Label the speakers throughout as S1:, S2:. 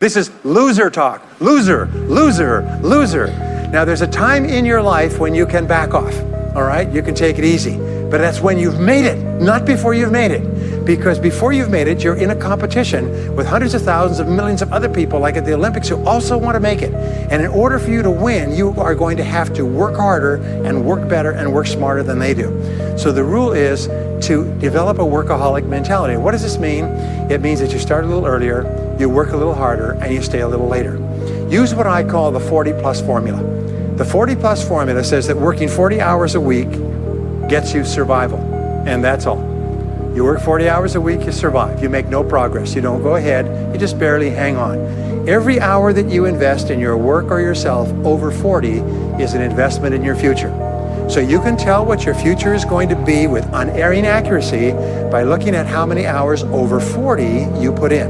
S1: This is loser talk. Loser, loser, loser. Now there's a time in your life when you can back off, all right? You can take it easy, but that's when you've made it, not before you've made it. Because before you've made it, you're in a competition with hundreds of thousands of millions of other people like at the Olympics who also want to make it. And in order for you to win, you are going to have to work harder and work better and work smarter than they do. So the rule is to develop a workaholic mentality. What does this mean? It means that you start a little earlier, you work a little harder, and you stay a little later. Use what I call the 40+ formula. The 40+ formula says that working 40 hours a week gets you survival, and that's all. You work 40 hours a week, you survive. You make no progress. You don't go ahead, you just barely hang on. Every hour that you invest in your work or yourself over 40 is an investment in your future. So you can tell what your future is going to be with unerring accuracy by looking at how many hours over 40 you put in.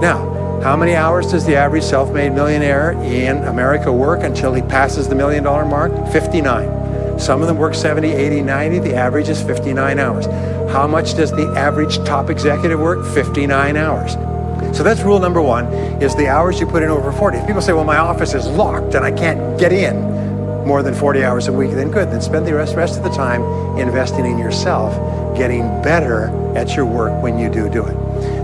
S1: Now, how many hours does the average self-made millionaire in America work until he passes the $1 million mark? 59. Some of them work 70, 80, 90. The average is 59 hours. How much does the average top executive work? 59 hours. So that's rule number one, is the hours you put in over 40. If people say, well, my office is locked and I can't get in more than 40 hours a week, then good. Then spend the rest of the time investing in yourself, getting better at your work when you do it.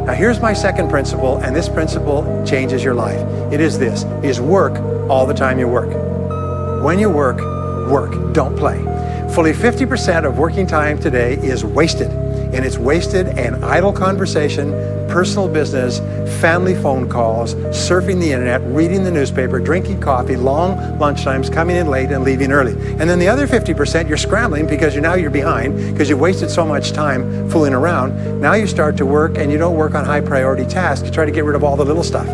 S1: Now here's my second principle, and this principle changes your life. It is this, is work all the time you work. When you work, work, don't play. Fully 50% of working time today is wasted, and it's wasted in idle conversation, personal business, family phone calls, surfing the internet, reading the newspaper, drinking coffee, long lunchtimes, coming in late and leaving early. And then the other 50%, you're scrambling because now you're behind because you've wasted so much time fooling around. Now you start to work and you don't work on high priority tasks. You try to get rid of all the little stuff.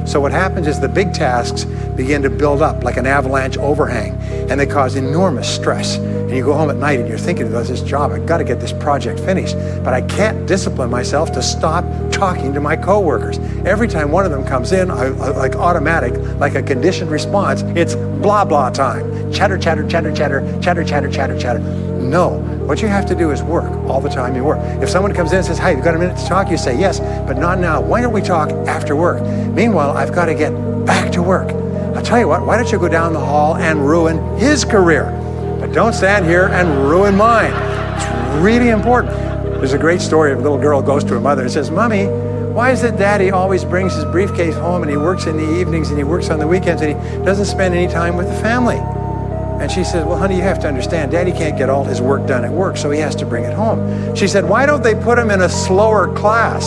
S1: So what happens is the big tasks begin to build up like an avalanche overhang, and they cause enormous stress. And you go home at night and you're thinking about this job, I've got to get this project finished, but I can't discipline myself to stop talking to my coworkers. Every time one of them comes in, like automatic, like a conditioned response, it's blah, blah time. Chatter, chatter, chatter, chatter, chatter, chatter, chatter, chatter. No, what you have to do is work all the time you work. If someone comes in and says, hey, you've got a minute to talk, you say, yes, but not now. Why don't we talk after work? Meanwhile, I've got to get back to work. I'll tell you what, why don't you go down the hall and ruin his career? But don't stand here and ruin mine. It's really important. There's a great story of a little girl goes to her mother and says, Mommy, why is it Daddy always brings his briefcase home and he works in the evenings and he works on the weekends and he doesn't spend any time with the family? And she said, well, honey, you have to understand, Daddy can't get all his work done at work, so he has to bring it home. She said, why don't they put him in a slower class?